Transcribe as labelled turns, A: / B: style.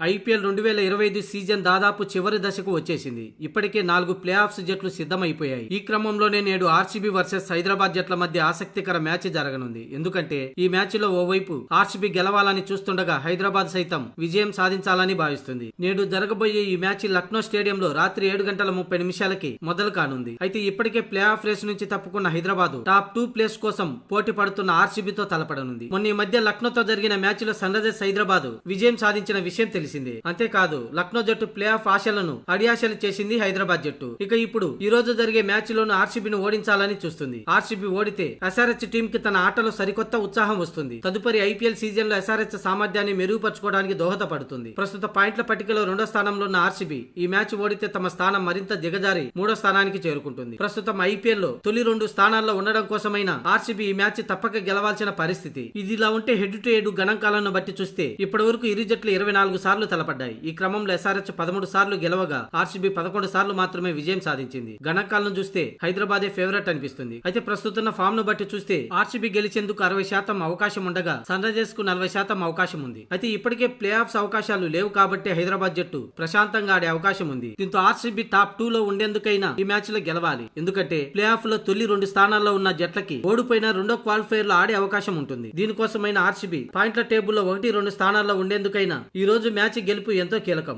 A: IPL 2025 season దాదాపు చివరి దశకు వచ్చేసింది. ఇప్పటికే 4 ప్లే ఆఫ్స్ జట్లు సిద్ధమైపోయాయి. ఈ క్రమంలోనే నేడు ఆర్సీబీ వర్సెస్ హైదరాబాద్ జట్ల మధ్య ఆసక్తికర మ్యాచ్ జరగనుంది. ఎందుకంటే ఈ మ్యాచ్ లో ఓవైపు ఆర్సీబీ గెలవాలని చూస్తుండగా హైదరాబాద్ సైతం విజయం సాధించాలని భావిస్తుంది. నేడు జరగబోయే ఈ మ్యాచ్ లక్నో స్టేడియంలో రాత్రి 7:30 మొదలు కానుంది. అయితే ఇప్పటికే ప్లే ఆఫ్ రేస్ నుంచి తప్పుకున్న హైదరాబాద్ టాప్ 2 ప్లేస్ కోసం పోటీ పడుతున్న ఆర్సీబీతో తలపడనుంది. మొన్న ఈ మధ్య లక్నోతో జరిగిన మ్యాచ్ లో సన్ రైజర్స్ హైదరాబాద్ విజయం సాధించిన విషయం తెలిసింది. అంతేకాదు లక్నో జట్టు ప్లే ఆఫ్ ఆశలను అడియాశలు చేసింది హైదరాబాద్ జట్టు. ఇక ఇప్పుడు ఈ రోజు జరిగే మ్యాచ్ లోను ఆర్సీబీని ఓడించాలని చూస్తుంది. ఆర్సీబీ ఓడితే ఎస్ఆర్హెచ్ టీం కి తన ఆటలో సరికొత్త ఉత్సాహం వస్తుంది. తదుపరి ఐపీఎల్ సీజన్ లో ఎస్ఆర్హెచ్ సామర్థ్యాన్ని మెరుగుపరచుకోవడానికి దోహదపడుతుంది. ప్రస్తుత పాయింట్ల పట్టికలో 2వ స్థానంలో ఉన్న ఆర్సీబీ ఈ మ్యాచ్ ఓడితే తమ స్థానం మరింత దిగజారి 3వ స్థానానికి చేరుకుంటుంది. ప్రస్తుతం ఐపీఎల్ లో తొలి 2 స్థానాల్లో ఉండడం కోసమైనా ఆర్సీబీ ఈ మ్యాచ్ తప్పక గెలవాల్సిన పరిస్థితి. ఇది ఇలా ఉంటే హెడ్ టు హెడ్ గణాంకాలను బట్టి చూస్తే ఇప్పటి వరకు ఇరు జట్లు 24 సార్లు తలపడ్డాయి. ఈ క్రమంలో ఎస్ఆర్హెచ్ 13 సార్లు గెలవగా ఆర్సీబీ 11 సార్లు మాత్రమే విజయం సాధించింది. గణాంకాలను చూస్తే హైదరాబాదే ఫేవరెట్ అనిపిస్తుంది. అయితే ప్రస్తుతం ఫామ్ ను బట్టి చూస్తే ఆర్సీబీ గెలిచేందుకు 60% అవకాశం ఉండగా సన్ రైజర్స్ కు 40% అవకాశం ఉంది. అయితే ఇప్పటికే ప్లే ఆఫ్స్ అవకాశాలు లేవు కాబట్టి హైదరాబాద్ జట్టు ప్రశాంతంగా ఆడే అవకాశం ఉంది. దీంతో ఆర్సీబీ టాప్ 2 లో ఉండేందుకైనా ఈ మ్యాచ్ లో గెలవాలి. ఎందుకంటే ప్లే ఆఫ్ లో తొలి 2 స్థానాల్లో ఉన్న జట్లకి ఓడిపోయిన 2వ క్వాలిఫైర్ లో ఆడే అవకాశం ఉంటుంది. దీనికోసమైన ఆర్సీబీ పాయింట్ల టేబుల్ లో 1, 2 స్థానాల్లో ఉండేందుకైనా ఈ రోజు మ్యాచ్ గెలుపు ఎంతో కీలకం.